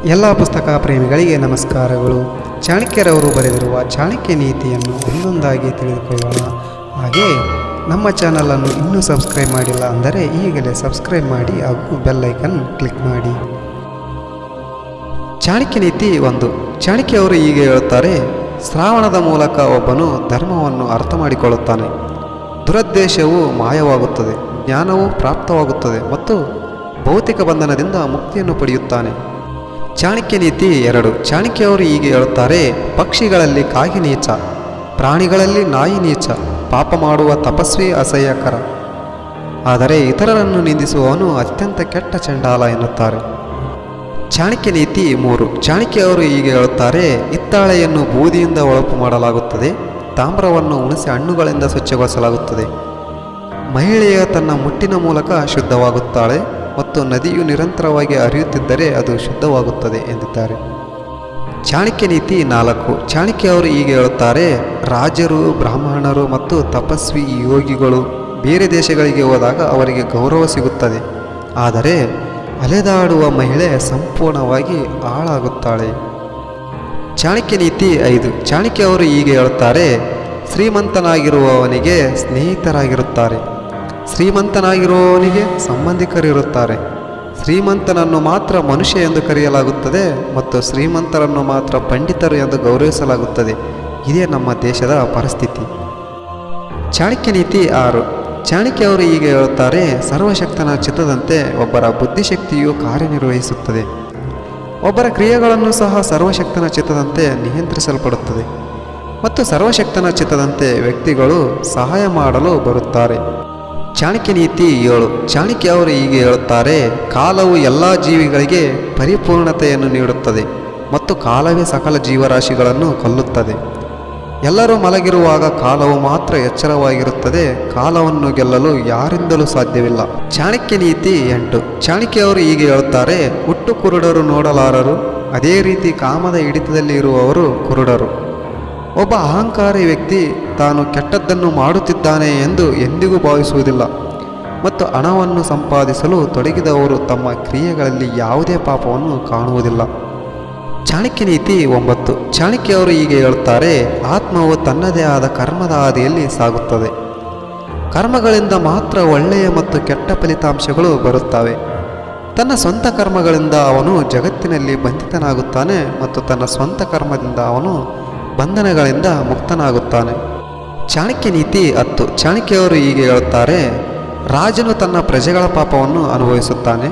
ಎಲ್ಲ ಪುಸ್ತಕ ಪ್ರೇಮಿಗಳಿಗೆ ನಮಸ್ಕಾರಗಳು. ಚಾಣಕ್ಯರವರು ಬರೆದಿರುವ ಚಾಣಕ್ಯ ನೀತಿಯನ್ನು ಒಂದೊಂದಾಗಿ ತಿಳಿದುಕೊಳ್ಳೋಣ. ಹಾಗೆ ನಮ್ಮ ಚಾನಲನ್ನು ಇನ್ನೂ ಸಬ್ಸ್ಕ್ರೈಬ್ ಮಾಡಿಲ್ಲ ಅಂದರೆ ಈಗಲೇ ಸಬ್ಸ್ಕ್ರೈಬ್ ಮಾಡಿ ಹಾಗೂ ಬೆಲ್ ಐಕನ್ ಕ್ಲಿಕ್ ಮಾಡಿ. ಚಾಣಕ್ಯ ನೀತಿ 1. ಚಾಣಕ್ಯವರು ಹೀಗೆ ಹೇಳುತ್ತಾರೆ: ಶ್ರವಣದ ಮೂಲಕ ಒಬ್ಬನು ಧರ್ಮವನ್ನು ಅರ್ಥ ಮಾಡಿಕೊಳ್ಳುತ್ತಾನೆ. ದುರುದ್ದೇಶವು ಮಾಯವಾಗುತ್ತದೆ, ಜ್ಞಾನವು ಪ್ರಾಪ್ತವಾಗುತ್ತದೆ ಮತ್ತು ಭೌತಿಕ ಬಂಧನದಿಂದ ಮುಕ್ತಿಯನ್ನು ಪಡೆಯುತ್ತಾನೆ. ಚಾಣಕ್ಯ ನೀತಿ 2. ಚಾಣಕ್ಯವರು ಹೀಗೆ ಹೇಳುತ್ತಾರೆ: ಪಕ್ಷಿಗಳಲ್ಲಿ ಕಾಗೆ ನೀಚ, ಪ್ರಾಣಿಗಳಲ್ಲಿ ನಾಯಿ ನೀಚ, ಪಾಪ ಮಾಡುವ ತಪಸ್ವಿ ಅಸಹ್ಯಕರ, ಆದರೆ ಇತರರನ್ನು ನಿಂದಿಸುವವನು ಅತ್ಯಂತ ಕೆಟ್ಟ ಚಂಡಾಲ ಎನ್ನುತ್ತಾರೆ. ಚಾಣಕ್ಯ ನೀತಿ 3. ಚಾಣಕ್ಯವರು ಹೀಗೆ ಹೇಳುತ್ತಾರೆ: ಹಿತ್ತಾಳೆಯನ್ನು ಬೂದಿಯಿಂದ ಹೊಳಪು ಮಾಡಲಾಗುತ್ತದೆ, ತಾಮ್ರವನ್ನು ಹುಣಸೆ ಹಣ್ಣುಗಳಿಂದ ಸ್ವಚ್ಛಗೊಳಿಸಲಾಗುತ್ತದೆ. ಮಹಿಳೆಯ ತನ್ನ ಮುಟ್ಟಿನ ಮೂಲಕ ಶುದ್ಧವಾಗುತ್ತಾಳೆ ಮತ್ತು ನದಿಯು ನಿರಂತರವಾಗಿ ಹರಿಯುತ್ತಿದ್ದರೆ ಅದು ಶುದ್ಧವಾಗುತ್ತದೆ ಎಂದಿದ್ದಾರೆ. ಚಾಣಕ್ಯ ನೀತಿ 4. ಚಾಣಕ್ಯವರು ಹೀಗೆ ಹೇಳುತ್ತಾರೆ: ರಾಜರು, ಬ್ರಾಹ್ಮಣರು ಮತ್ತು ತಪಸ್ವಿ ಯೋಗಿಗಳು ಬೇರೆ ದೇಶಗಳಿಗೆ ಹೋದಾಗ ಅವರಿಗೆ ಗೌರವ ಸಿಗುತ್ತದೆ, ಆದರೆ ಅಲೆದಾಡುವ ಮಹಿಳೆ ಸಂಪೂರ್ಣವಾಗಿ ಹಾಳಾಗುತ್ತಾಳೆ. ಚಾಣಕ್ಯ ನೀತಿ 5. ಚಾಣಕ್ಯವರು ಹೀಗೆ ಹೇಳುತ್ತಾರೆ: ಶ್ರೀಮಂತನಾಗಿರುವವನಿಗೆ ಸ್ನೇಹಿತರಾಗಿರುತ್ತಾರೆ, ಶ್ರೀಮಂತನಾಗಿರುವವನಿಗೆ ಸಂಬಂಧಿಕರಿರುತ್ತಾರೆ. ಶ್ರೀಮಂತನನ್ನು ಮಾತ್ರ ಮನುಷ್ಯ ಎಂದು ಕರೆಯಲಾಗುತ್ತದೆ ಮತ್ತು ಶ್ರೀಮಂತರನ್ನು ಮಾತ್ರ ಪಂಡಿತರು ಎಂದು ಗೌರವಿಸಲಾಗುತ್ತದೆ. ಇದೇ ನಮ್ಮ ದೇಶದ ಪರಿಸ್ಥಿತಿ. ಚಾಣಕ್ಯ ನೀತಿ 6. ಚಾಣಕ್ಯವರು ಹೀಗೆ ಹೇಳುತ್ತಾರೆ: ಸರ್ವಶಕ್ತನ ಚಿತ್ತದಂತೆ ಒಬ್ಬರ ಬುದ್ಧಿಶಕ್ತಿಯು ಕಾರ್ಯನಿರ್ವಹಿಸುತ್ತದೆ, ಒಬ್ಬರ ಕ್ರಿಯೆಗಳನ್ನು ಸಹ ಸರ್ವಶಕ್ತನ ಚಿತ್ತದಂತೆ ನಿಯಂತ್ರಿಸಲ್ಪಡುತ್ತದೆ ಮತ್ತು ಸರ್ವಶಕ್ತನ ಚಿತ್ತದಂತೆ ವ್ಯಕ್ತಿಗಳು ಸಹಾಯ ಮಾಡಲು ಬರುತ್ತಾರೆ. ಚಾಣಕ್ಯ ನೀತಿ 7. ಚಾಣಕ್ಯವರು ಹೀಗೆ ಹೇಳುತ್ತಾರೆ: ಕಾಲವು ಎಲ್ಲ ಜೀವಿಗಳಿಗೆ ಪರಿಪೂರ್ಣತೆಯನ್ನು ನೀಡುತ್ತದೆ ಮತ್ತು ಕಾಲವೇ ಸಕಲ ಜೀವರಾಶಿಗಳನ್ನು ಕೊಲ್ಲುತ್ತದೆ. ಎಲ್ಲರೂ ಮಲಗಿರುವಾಗ ಕಾಲವು ಮಾತ್ರ ಎಚ್ಚರವಾಗಿರುತ್ತದೆ, ಕಾಲವನ್ನು ಗೆಲ್ಲಲು ಯಾರಿಂದಲೂ ಸಾಧ್ಯವಿಲ್ಲ. ಚಾಣಕ್ಯ ನೀತಿ 8. ಚಾಣಕ್ಯವರು ಹೀಗೆ ಹೇಳುತ್ತಾರೆ: ಹುಟ್ಟು ಕುರುಡರು ನೋಡಲಾರರು, ಅದೇ ರೀತಿ ಕಾಮದ ಹಿಡಿತದಲ್ಲಿ ಇರುವವರು ಕುರುಡರು. ಒಬ್ಬ ಅಹಂಕಾರಿ ವ್ಯಕ್ತಿ ತಾನು ಕೆಟ್ಟದ್ದನ್ನು ಮಾಡುತ್ತಿದ್ದಾನೆ ಎಂದು ಎಂದಿಗೂ ಭಾವಿಸುವುದಿಲ್ಲ ಮತ್ತು ಹಣವನ್ನು ಸಂಪಾದಿಸಲು ತೊಡಗಿದವರು ತಮ್ಮ ಕ್ರಿಯೆಗಳಲ್ಲಿ ಯಾವುದೇ ಪಾಪವನ್ನು ಕಾಣುವುದಿಲ್ಲ. ಚಾಣಕ್ಯ ನೀತಿ 9. ಚಾಣಕ್ಯವರು ಹೀಗೆ ಹೇಳುತ್ತಾರೆ: ಆತ್ಮವು ತನ್ನದೇ ಆದ ಕರ್ಮದ ಹಾದಿಯಲ್ಲಿ ಸಾಗುತ್ತದೆ, ಕರ್ಮಗಳಿಂದ ಮಾತ್ರ ಒಳ್ಳೆಯ ಮತ್ತು ಕೆಟ್ಟ ಫಲಿತಾಂಶಗಳು ಬರುತ್ತವೆ. ತನ್ನ ಸ್ವಂತ ಕರ್ಮಗಳಿಂದ ಅವನು ಜಗತ್ತಿನಲ್ಲಿ ಬಂಧಿತನಾಗುತ್ತಾನೆ ಮತ್ತು ತನ್ನ ಸ್ವಂತ ಕರ್ಮದಿಂದ ಅವನು ಬಂಧನಗಳಿಂದ ಮುಕ್ತನಾಗುತ್ತಾನೆ. ಚಾಣಕ್ಯ ನೀತಿ 10. ಚಾಣಕ್ಯವರು ಹೀಗೆ ಹೇಳುತ್ತಾರೆ: ರಾಜನು ತನ್ನ ಪ್ರಜೆಗಳ ಪಾಪವನ್ನು ಅನುಭವಿಸುತ್ತಾನೆ,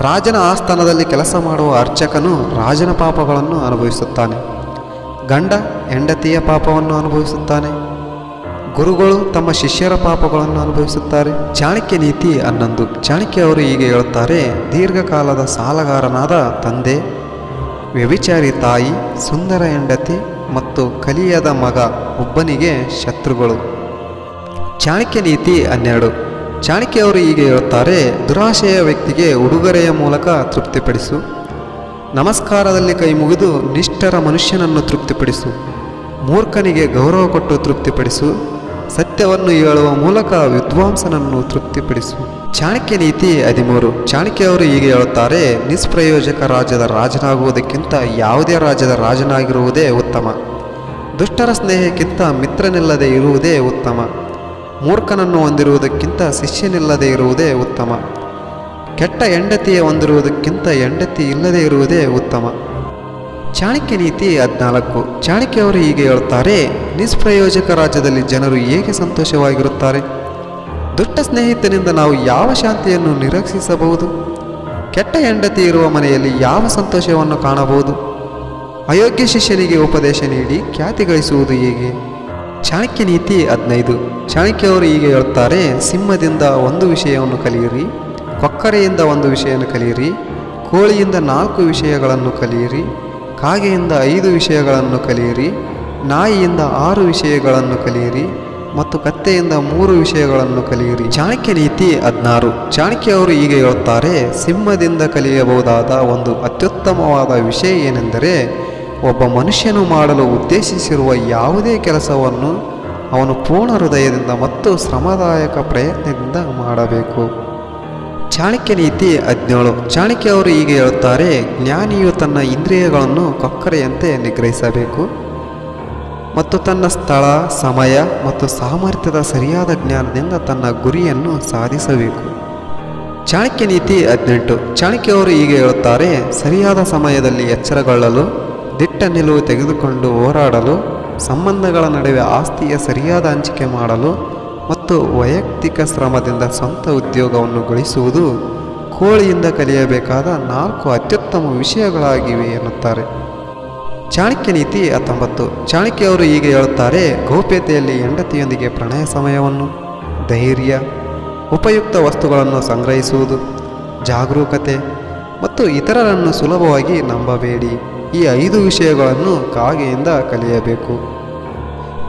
ರಾಜನ ಆಸ್ಥಾನದಲ್ಲಿ ಕೆಲಸ ಮಾಡುವ ಅರ್ಚಕನು ರಾಜನ ಪಾಪಗಳನ್ನು ಅನುಭವಿಸುತ್ತಾನೆ, ಗಂಡ ಹೆಂಡತಿಯ ಪಾಪವನ್ನು ಅನುಭವಿಸುತ್ತಾನೆ, ಗುರುಗಳು ತಮ್ಮ ಶಿಷ್ಯರ ಪಾಪಗಳನ್ನು ಅನುಭವಿಸುತ್ತಾರೆ. ಚಾಣಕ್ಯ ನೀತಿ 11. ಚಾಣಕ್ಯವರು ಹೀಗೆ ಹೇಳುತ್ತಾರೆ: ದೀರ್ಘಕಾಲದ ಸಾಲಗಾರನಾದ ತಂದೆ, ವ್ಯಭಿಚಾರಿ ತಾಯಿ, ಸುಂದರ ಹೆಂಡತಿ ಮತ್ತು ಕಲಿಯದ ಮಗ ಒಬ್ಬನಿಗೆ ಶತ್ರುಗಳು. ಚಾಣಕ್ಯ ನೀತಿ 12. ಚಾಣಕ್ಯವರು ಹೀಗೆ ಹೇಳುತ್ತಾರೆ: ದುರಾಶೆಯ ವ್ಯಕ್ತಿಗೆ ಉಡುಗೊರೆಯ ಮೂಲಕ ತೃಪ್ತಿಪಡಿಸು, ನಮಸ್ಕಾರದಲ್ಲಿ ಕೈ ಮುಗಿದು ನಿಷ್ಠರ ಮನುಷ್ಯನನ್ನು ತೃಪ್ತಿಪಡಿಸು, ಮೂರ್ಖನಿಗೆ ಗೌರವ ಕೊಟ್ಟು ತೃಪ್ತಿಪಡಿಸು, ಸತ್ಯವನ್ನು ಹೇಳುವ ಮೂಲಕ ವಿದ್ವಾಂಸನನ್ನು ತೃಪ್ತಿಪಡಿಸು. ಚಾಣಕ್ಯ ನೀತಿ 13. ಚಾಣಕ್ಯವರು ಹೀಗೆ ಹೇಳುತ್ತಾರೆ: ನಿಷ್ಪ್ರಯೋಜಕ ರಾಜ್ಯದ ರಾಜನಾಗುವುದಕ್ಕಿಂತ ಯಾವುದೇ ರಾಜ್ಯದ ರಾಜನಾಗಿರುವುದೇ ಉತ್ತಮ, ದುಷ್ಟರ ಸ್ನೇಹಕ್ಕಿಂತ ಮಿತ್ರನಿಲ್ಲದೆ ಇರುವುದೇ ಉತ್ತಮ, ಮೂರ್ಖನನ್ನು ಹೊಂದಿರುವುದಕ್ಕಿಂತ ಶಿಷ್ಯನಿಲ್ಲದೆ ಇರುವುದೇ ಉತ್ತಮ, ಕೆಟ್ಟ ಹೆಂಡತಿಯ ಹೊಂದಿರುವುದಕ್ಕಿಂತ ಹೆಂಡತಿ ಇಲ್ಲದೆ ಇರುವುದೇ ಉತ್ತಮ. ಚಾಣಕ್ಯ ನೀತಿ 14. ಚಾಣಕ್ಯವರು ಹೀಗೆ ಹೇಳುತ್ತಾರೆ: ನಿಷ್ಪ್ರಯೋಜಕ ರಾಜ್ಯದಲ್ಲಿ ಜನರು ಹೇಗೆ ಸಂತೋಷವಾಗಿರುತ್ತಾರೆ? ದುಷ್ಟ ಸ್ನೇಹಿತನಿಂದ ನಾವು ಯಾವ ಶಾಂತಿಯನ್ನು ನಿರೀಕ್ಷಿಸಬಹುದು? ಕೆಟ್ಟ ಹೆಂಡತಿ ಇರುವ ಮನೆಯಲ್ಲಿ ಯಾವ ಸಂತೋಷವನ್ನು ಕಾಣಬಹುದು? ಅಯೋಗ್ಯ ಶಿಷ್ಯನಿಗೆ ಉಪದೇಶ ನೀಡಿ ಖ್ಯಾತಿ ಗಳಿಸುವುದು ಹೇಗೆ? ಚಾಣಕ್ಯ ನೀತಿ 15. ಚಾಣಕ್ಯವರು ಹೀಗೆ ಹೇಳುತ್ತಾರೆ: ಸಿಂಹದಿಂದ ಒಂದು ವಿಷಯವನ್ನು ಕಲಿಯಿರಿ, ಕೊಕ್ಕರೆಯಿಂದ ಒಂದು ವಿಷಯವನ್ನು ಕಲಿಯಿರಿ, ಕೋಳಿಯಿಂದ 4 ವಿಷಯಗಳನ್ನು ಕಲಿಯಿರಿ, ಕಾಗೆಯಿಂದ 5 ವಿಷಯಗಳನ್ನು ಕಲಿಯಿರಿ, ನಾಯಿಯಿಂದ 6 ವಿಷಯಗಳನ್ನು ಕಲಿಯಿರಿ ಮತ್ತು ಕತ್ತೆಯಿಂದ 3 ವಿಷಯಗಳನ್ನು ಕಲಿಯಿರಿ. ಚಾಣಕ್ಯ ನೀತಿ 16. ಚಾಣಕ್ಯವರು ಹೀಗೆ ಹೇಳುತ್ತಾರೆ: ಸಿಂಹದಿಂದ ಕಲಿಯಬಹುದಾದ ಒಂದು ಅತ್ಯುತ್ತಮವಾದ ವಿಷಯ ಏನೆಂದರೆ, ಒಬ್ಬ ಮನುಷ್ಯನು ಮಾಡಲು ಉದ್ದೇಶಿಸಿರುವ ಯಾವುದೇ ಕೆಲಸವನ್ನು ಅವನು ಪೂರ್ಣ ಹೃದಯದಿಂದ ಮತ್ತು ಶ್ರಮದಾಯಕ ಪ್ರಯತ್ನದಿಂದ ಮಾಡಬೇಕು. ಚಾಣಕ್ಯ ನೀತಿ 17. ಚಾಣಕ್ಯ ಅವರು ಹೀಗೆ ಹೇಳುತ್ತಾರೆ, ಜ್ಞಾನಿಯು ತನ್ನ ಇಂದ್ರಿಯಗಳನ್ನು ಕೊಕ್ಕರೆಯಂತೆ ನಿಗ್ರಹಿಸಬೇಕು ಮತ್ತು ತನ್ನ ಸ್ಥಳ, ಸಮಯ ಮತ್ತು ಸಾಮರ್ಥ್ಯದ ಸರಿಯಾದ ಜ್ಞಾನದಿಂದ ತನ್ನ ಗುರಿಯನ್ನು ಸಾಧಿಸಬೇಕು. ಚಾಣಕ್ಯ ನೀತಿ 18. ಚಾಣಕ್ಯ ಅವರು ಹೀಗೆ ಹೇಳುತ್ತಾರೆ, ಸರಿಯಾದ ಸಮಯದಲ್ಲಿ ಎಚ್ಚರಗೊಳ್ಳಲು, ದಿಟ್ಟ ನಿಲುವು ತೆಗೆದುಕೊಂಡು ಹೋರಾಡಲು, ಸಂಬಂಧಗಳ ನಡುವೆ ಆಸ್ತಿಯ ಸರಿಯಾದ ಹಂಚಿಕೆ ಮಾಡಲು ಮತ್ತು ವೈಯಕ್ತಿಕ ಶ್ರಮದಿಂದ ಸ್ವಂತ ಉದ್ಯೋಗವನ್ನು ಗಳಿಸುವುದು ಕೋಳಿಯಿಂದ ಕಲಿಯಬೇಕಾದ 4 ಅತ್ಯುತ್ತಮ ವಿಷಯಗಳಾಗಿವೆ ಎನ್ನುತ್ತಾರೆ. ಚಾಣಕ್ಯ ನೀತಿ 19. ಚಾಣಕ್ಯ ಅವರು ಹೀಗೆ ಹೇಳುತ್ತಾರೆ, ಗೌಪ್ಯತೆಯಲ್ಲಿ ಹೆಂಡತಿಯೊಂದಿಗೆ ಪ್ರಣಯ ಸಮಯವನ್ನು, ಧೈರ್ಯ, ಉಪಯುಕ್ತ ವಸ್ತುಗಳನ್ನು ಸಂಗ್ರಹಿಸುವುದು, ಜಾಗರೂಕತೆ ಮತ್ತು ಇತರರನ್ನು ಸುಲಭವಾಗಿ ನಂಬಬೇಡಿ. ಈ 5 ವಿಷಯಗಳನ್ನು ಕಾಗೆಯಿಂದ ಕಲಿಯಬೇಕು.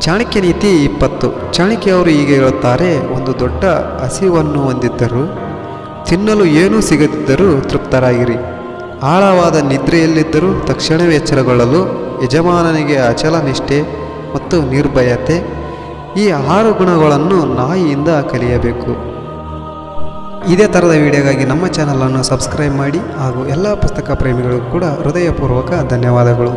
ಚಾಣಕ್ಯ ನೀತಿ 20. ಚಾಣಕ್ಯ ಅವರು ಹೀಗೆ ಹೇಳುತ್ತಾರೆ, ಒಂದು ದೊಡ್ಡ ಹಸಿವನ್ನು ಹೊಂದಿದ್ದರೂ ತಿನ್ನಲು ಏನೂ ಸಿಗದಿದ್ದರೂ ತೃಪ್ತರಾಗಿರಿ. ಆಳವಾದ ನಿದ್ರೆಯಲ್ಲಿದ್ದರೂ ತಕ್ಷಣವೇ ಎಚ್ಚರಗೊಳ್ಳಲು ಯಜಮಾನನಿಗೆ ಅಚಲ ನಿಷ್ಠೆ ಮತ್ತು ನಿರ್ಭಯತೆ, ಈ 6 ಗುಣಗಳನ್ನು ನಾಯಿಯಿಂದ ಕಲಿಯಬೇಕು. ಇದೇ ಥರದ ವಿಡಿಯೋಗಾಗಿ ನಮ್ಮ ಚಾನಲನ್ನು ಸಬ್ಸ್ಕ್ರೈಬ್ ಮಾಡಿ ಹಾಗೂ ಎಲ್ಲ ಪುಸ್ತಕ ಪ್ರೇಮಿಗಳಿಗೂ ಕೂಡ ಹೃದಯಪೂರ್ವಕ ಧನ್ಯವಾದಗಳು.